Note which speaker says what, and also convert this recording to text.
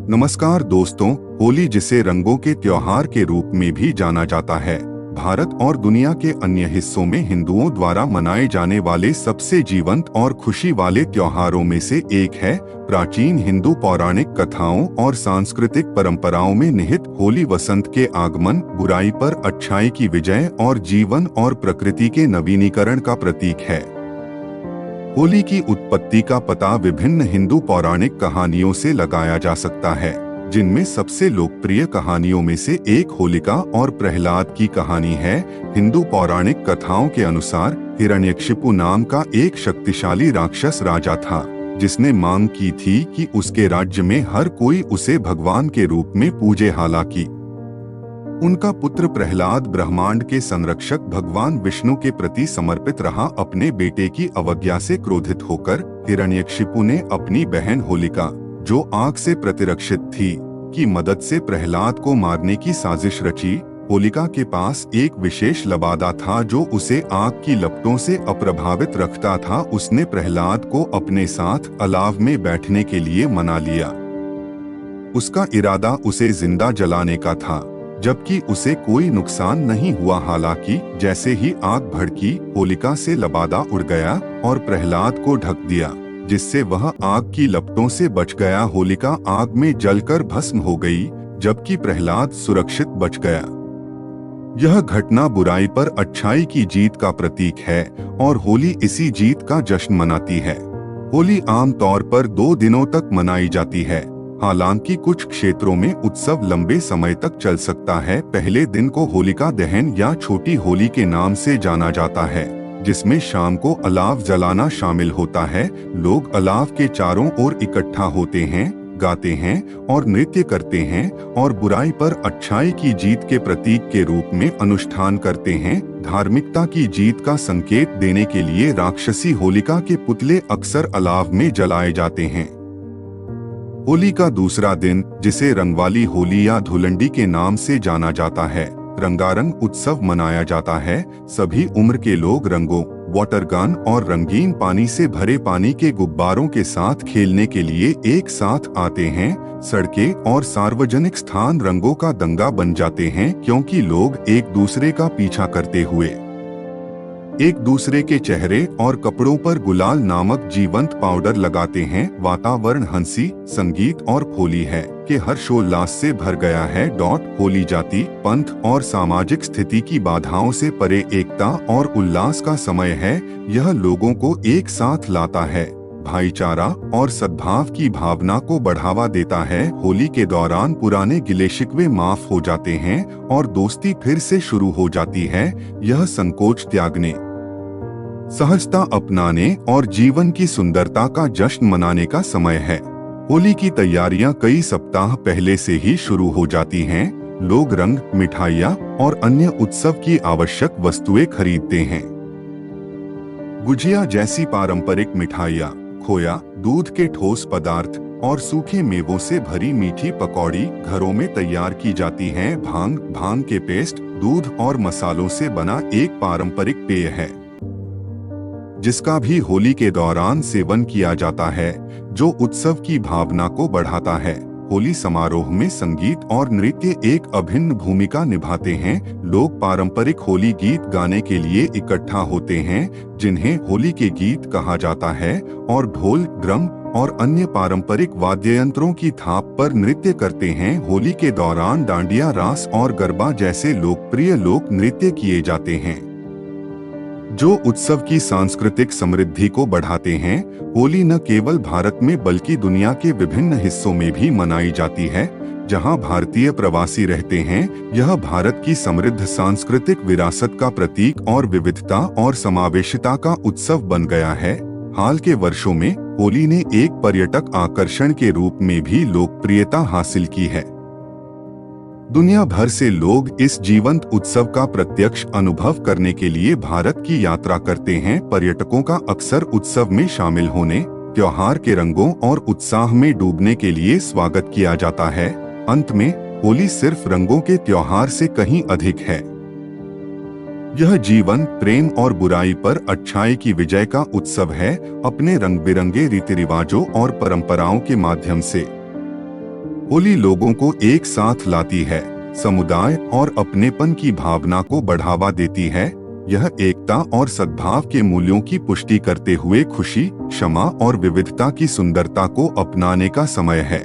Speaker 1: नमस्कार दोस्तों, होली जिसे रंगों के त्योहार के रूप में भी जाना जाता है, भारत और दुनिया के अन्य हिस्सों में हिंदुओं द्वारा मनाए जाने वाले सबसे जीवंत और खुशी वाले त्योहारों में से एक है। प्राचीन हिंदू पौराणिक कथाओं और सांस्कृतिक परंपराओं में निहित होली वसंत के आगमन, बुराई पर अच्छाई की विजय और जीवन और प्रकृति के नवीनीकरण का प्रतीक है। होली की उत्पत्ति का पता विभिन्न हिंदू पौराणिक कहानियों से लगाया जा सकता है, जिनमें सबसे लोकप्रिय कहानियों में से एक होलिका और प्रहलाद की कहानी है। हिंदू पौराणिक कथाओं के अनुसार हिरण्यकशिपु नाम का एक शक्तिशाली राक्षस राजा था, जिसने मांग की थी कि उसके राज्य में हर कोई उसे भगवान के रूप में पूजे। हालांकि उनका पुत्र प्रहलाद ब्रह्मांड के संरक्षक भगवान विष्णु के प्रति समर्पित रहा। अपने बेटे की अवज्ञा से क्रोधित होकर हिरण्यकशिपु ने अपनी बहन होलिका, जो आग से प्रतिरक्षित थी, की मदद से प्रहलाद को मारने की साजिश रची। होलिका के पास एक विशेष लबादा था जो उसे आग की लपटों से अप्रभावित रखता था। उसने प्रहलाद को अपने साथ अलाव में बैठने के लिए मना लिया। उसका इरादा उसे जिंदा जलाने का था, जबकि उसे कोई नुकसान नहीं हुआ। हालांकि जैसे ही आग भड़की, होलिका से लबादा उड़ गया और प्रहलाद को ढक दिया, जिससे वह आग की लपटों से बच गया। होलिका आग में जलकर भस्म हो गई, जबकि प्रहलाद सुरक्षित बच गया। यह घटना बुराई पर अच्छाई की जीत का प्रतीक है और होली इसी जीत का जश्न मनाती है। होली आमतौर पर 2 दिनों तक मनाई जाती है। हालांकि कुछ क्षेत्रों में उत्सव लंबे समय तक चल सकता है। पहले दिन को होलिका दहन या छोटी होली के नाम से जाना जाता है, जिसमें शाम को अलाव जलाना शामिल होता है। लोग अलाव के चारों ओर इकट्ठा होते हैं, गाते हैं और नृत्य करते हैं और बुराई पर अच्छाई की जीत के प्रतीक के रूप में अनुष्ठान करते हैं। धार्मिकता की जीत का संकेत देने के लिए राक्षसी होलिका के पुतले अक्सर अलाव में जलाए जाते हैं। होली का दूसरा दिन, जिसे रंगवाली होली या धुलंडी के नाम से जाना जाता है, रंगारंग उत्सव मनाया जाता है। सभी उम्र के लोग रंगों, वाटर गन और रंगीन पानी से भरे पानी के गुब्बारों के साथ खेलने के लिए एक साथ आते हैं। सड़कें और सार्वजनिक स्थान रंगों का दंगा बन जाते हैं, क्योंकि लोग एक दूसरे का पीछा करते हुए एक दूसरे के चेहरे और कपड़ों पर गुलाल नामक जीवंत पाउडर लगाते हैं। वातावरण हंसी, संगीत और होली है कि हर्षोल्लास से भर गया है। होली जाति, पंथ और सामाजिक स्थिति की बाधाओं से परे एकता और उल्लास का समय है। यह लोगों को एक साथ लाता है, भाईचारा और सद्भाव की भावना को बढ़ावा देता है। होली के दौरान पुराने गिले शिकवे माफ हो जाते हैं और दोस्ती फिर से शुरू हो जाती है। यह संकोच त्यागने, सहजता अपनाने और जीवन की सुंदरता का जश्न मनाने का समय है। होली की तैयारियां कई सप्ताह पहले से ही शुरू हो जाती हैं। लोग रंग, मिठाइयां और अन्य उत्सव की आवश्यक वस्तुएं खरीदते हैं। गुजिया जैसी पारंपरिक मिठाइयां, खोया, दूध के ठोस पदार्थ और सूखे मेवों से भरी मीठी पकौड़ी घरों में तैयार की जाती हैं। भांग के पेस्ट, दूध और मसालों से बना एक पारंपरिक पेय है, जिसका भी होली के दौरान सेवन किया जाता है, जो उत्सव की भावना को बढ़ाता है। होली समारोह में संगीत और नृत्य एक अभिन्न भूमिका निभाते हैं। लोग पारंपरिक होली गीत गाने के लिए इकट्ठा होते हैं, जिन्हें होली के गीत कहा जाता है, और ढोल, ड्रम और अन्य पारंपरिक वाद्ययंत्रों की थाप पर नृत्य करते हैं। होली के दौरान डांडिया, रास और गरबा जैसे लोकप्रिय लोक नृत्य किए जाते हैं, जो उत्सव की सांस्कृतिक समृद्धि को बढ़ाते हैं। होली न केवल भारत में बल्कि दुनिया के विभिन्न हिस्सों में भी मनाई जाती है, जहां भारतीय प्रवासी रहते हैं। यह भारत की समृद्ध सांस्कृतिक विरासत का प्रतीक और विविधता और समावेशिता का उत्सव बन गया है। हाल के वर्षों में होली ने एक पर्यटक आकर्षण के रूप में भी लोकप्रियता हासिल की है। दुनिया भर से लोग इस जीवंत उत्सव का प्रत्यक्ष अनुभव करने के लिए भारत की यात्रा करते हैं। पर्यटकों का अक्सर उत्सव में शामिल होने, त्योहार के रंगों और उत्साह में डूबने के लिए स्वागत किया जाता है। अंत में, होली सिर्फ रंगों के त्योहार से कहीं अधिक है। यह जीवन, प्रेम और बुराई पर अच्छाई की विजय का उत्सव है। अपने रंग बिरंगे रीति रिवाजों और परंपराओं के माध्यम से होली लोगों को एक साथ लाती है, समुदाय और अपनेपन की भावना को बढ़ावा देती है। यह एकता और सद्भाव के मूल्यों की पुष्टि करते हुए खुशी, क्षमा और विविधता की सुंदरता को अपनाने का समय है।